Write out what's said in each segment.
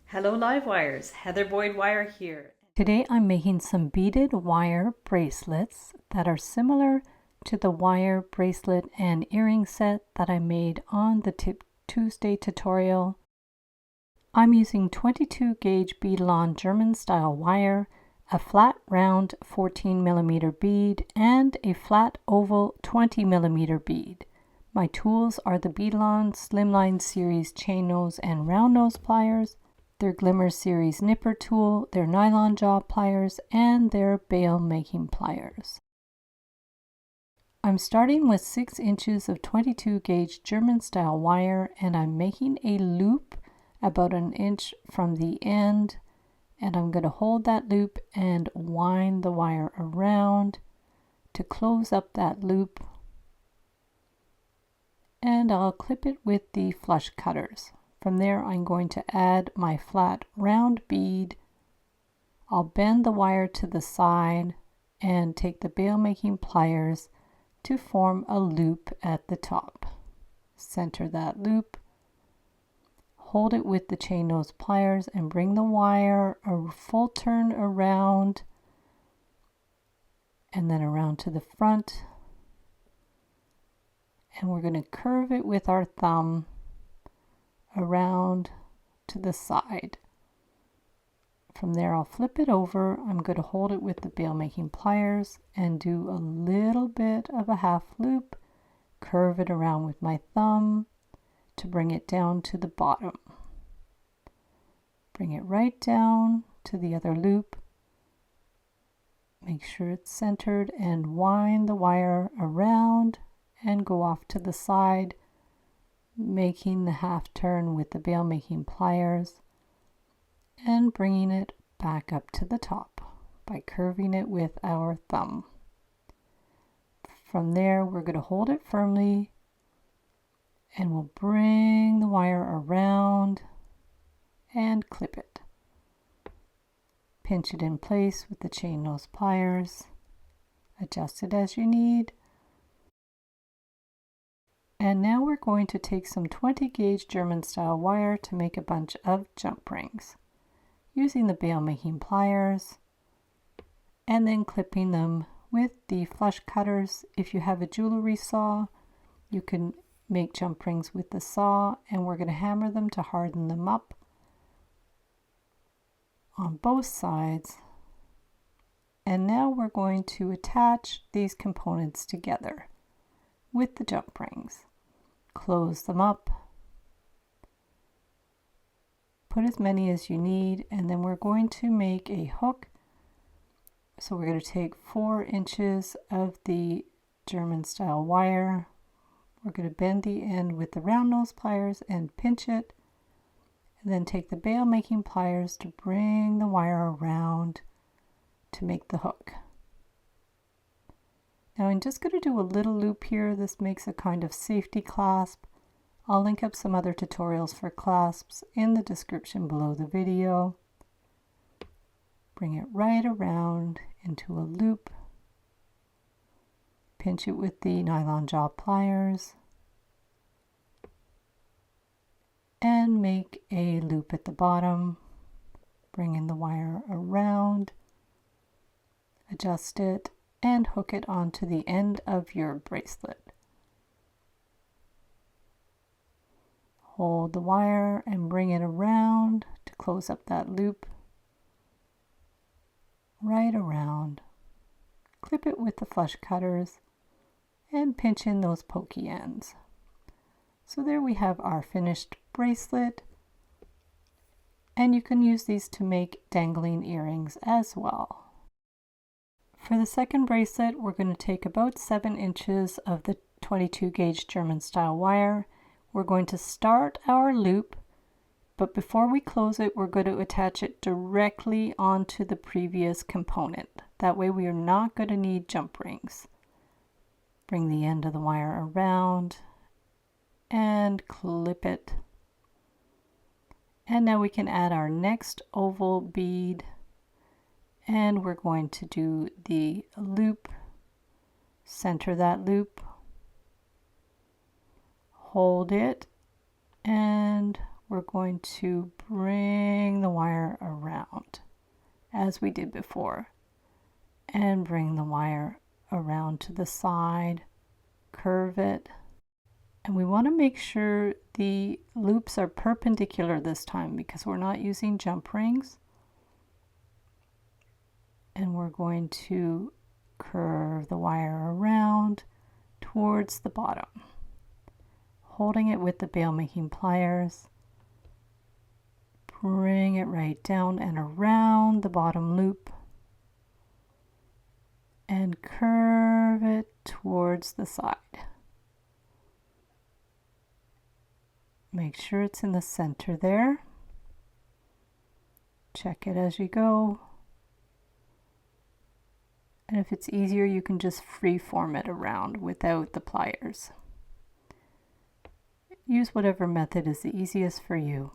Hello live wires, Heather Boyd Wire here. Today I'm making some beaded wire bracelets that are similar to the wire bracelet and earring set that I made on the Tip Tuesday tutorial. I'm using 22 gauge Beadalon German style wire, a flat round 14mm bead, and a flat oval 20mm bead. My tools are the Beadalon Slimline Series chain nose and round nose pliers, their Glimmer Series nipper tool, their nylon jaw pliers, and their bail making pliers. I'm starting with 6 inches of 22 gauge German style wire, and I'm making a loop about an inch from the end, and I'm going to hold that loop and wind the wire around to close up that loop, and I'll clip it with the flush cutters. From there, I'm going to add my flat round bead. I'll bend the wire to the side and take the bail making pliers to form a loop at the top. Center that loop, hold it with the chain nose pliers and bring the wire a full turn around and then around to the front. And we're going to curve it with our thumb around to the side. From there, I'll flip it over. I'm going to hold it with the bail making pliers and do a little bit of a half loop, curve it around with my thumb to bring it down to the bottom. Bring it right down to the other loop. Make sure it's centered and wind the wire around and go off to the side, making the half turn with the bail making pliers and bringing it back up to the top by curving it with our thumb. From there, we're going to hold it firmly and we'll bring the wire around and clip it. Pinch it in place with the chain nose pliers. Adjust it as you need. And now we're going to take some 20 gauge German style wire to make a bunch of jump rings, using the bail making pliers and then clipping them with the flush cutters. If you have a jewelry saw, you can make jump rings with the saw, and we're going to hammer them to harden them up on both sides. And now we're going to attach these components together with the jump rings. Close them up, put as many as you need, and then we're going to make a hook. So we're going to take 4 inches of the German style wire. We're going to bend the end with the round nose pliers and pinch it, and then take the bail making pliers to bring the wire around to make the hook. Now I'm just going to do a little loop here. This makes a kind of safety clasp. I'll link up some other tutorials for clasps in the description below the video. Bring it right around into a loop. Pinch it with the nylon jaw pliers. And make a loop at the bottom. Bring in the wire around. Adjust it and hook it onto the end of your bracelet. Hold the wire and bring it around to close up that loop. Right around. Clip it with the flush cutters and pinch in those pokey ends. So there we have our finished bracelet, and you can use these to make dangling earrings as well. For the second bracelet, we're going to take about 7 inches of the 22 gauge German style wire. We're going to start our loop, but before we close it, we're going to attach it directly onto the previous component. That way we are not going to need jump rings. Bring the end of the wire around and clip it. And now we can add our next oval bead. And we're going to do the loop, center that loop, hold it, and we're going to bring the wire around as we did before, and bring the wire around to the side, curve it, and we want to make sure the loops are perpendicular this time because we're not using jump rings. And we're going to curve the wire around towards the bottom, holding it with the bail making pliers. Bring it right down and around the bottom loop and curve it towards the side. Make sure it's in the center there. Check it as you go. And if it's easier, you can just free form it around without the pliers. Use whatever method is the easiest for you.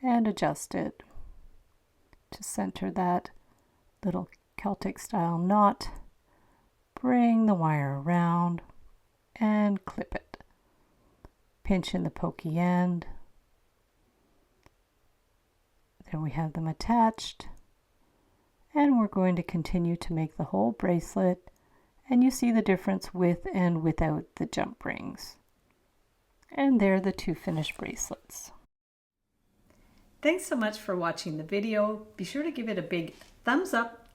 And adjust it to center that little Celtic style knot. Bring the wire around and clip it. Pinch in the pokey end. There we have them attached. And we're going to continue to make the whole bracelet, and you see the difference with and without the jump rings. And there are the two finished bracelets. Thanks so much for watching the video. Be sure to give it a big thumbs up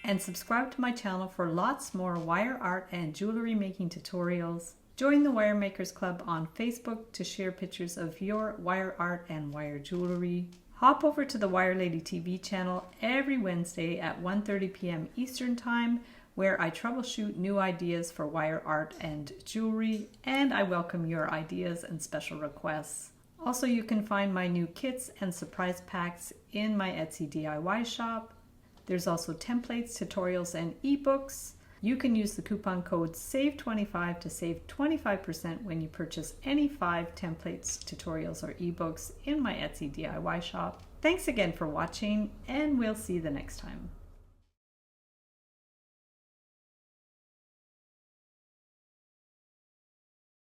and subscribe to my channel for lots more wire art and jewelry making tutorials. Join the Wire Makers Club on Facebook to share pictures of your wire art and wire jewelry. Hop over to the Wire Lady TV channel every Wednesday at 1:30 p.m. Eastern Time, where I troubleshoot new ideas for wire art and jewelry, and I welcome your ideas and special requests. Also, you can find my new kits and surprise packs in my Etsy DIY shop. There's also templates, tutorials, and ebooks. You can use the coupon code SAVE25 to save 25% when you purchase any 5 templates, tutorials, or ebooks in my Etsy DIY shop. Thanks again for watching, and we'll see you the next time.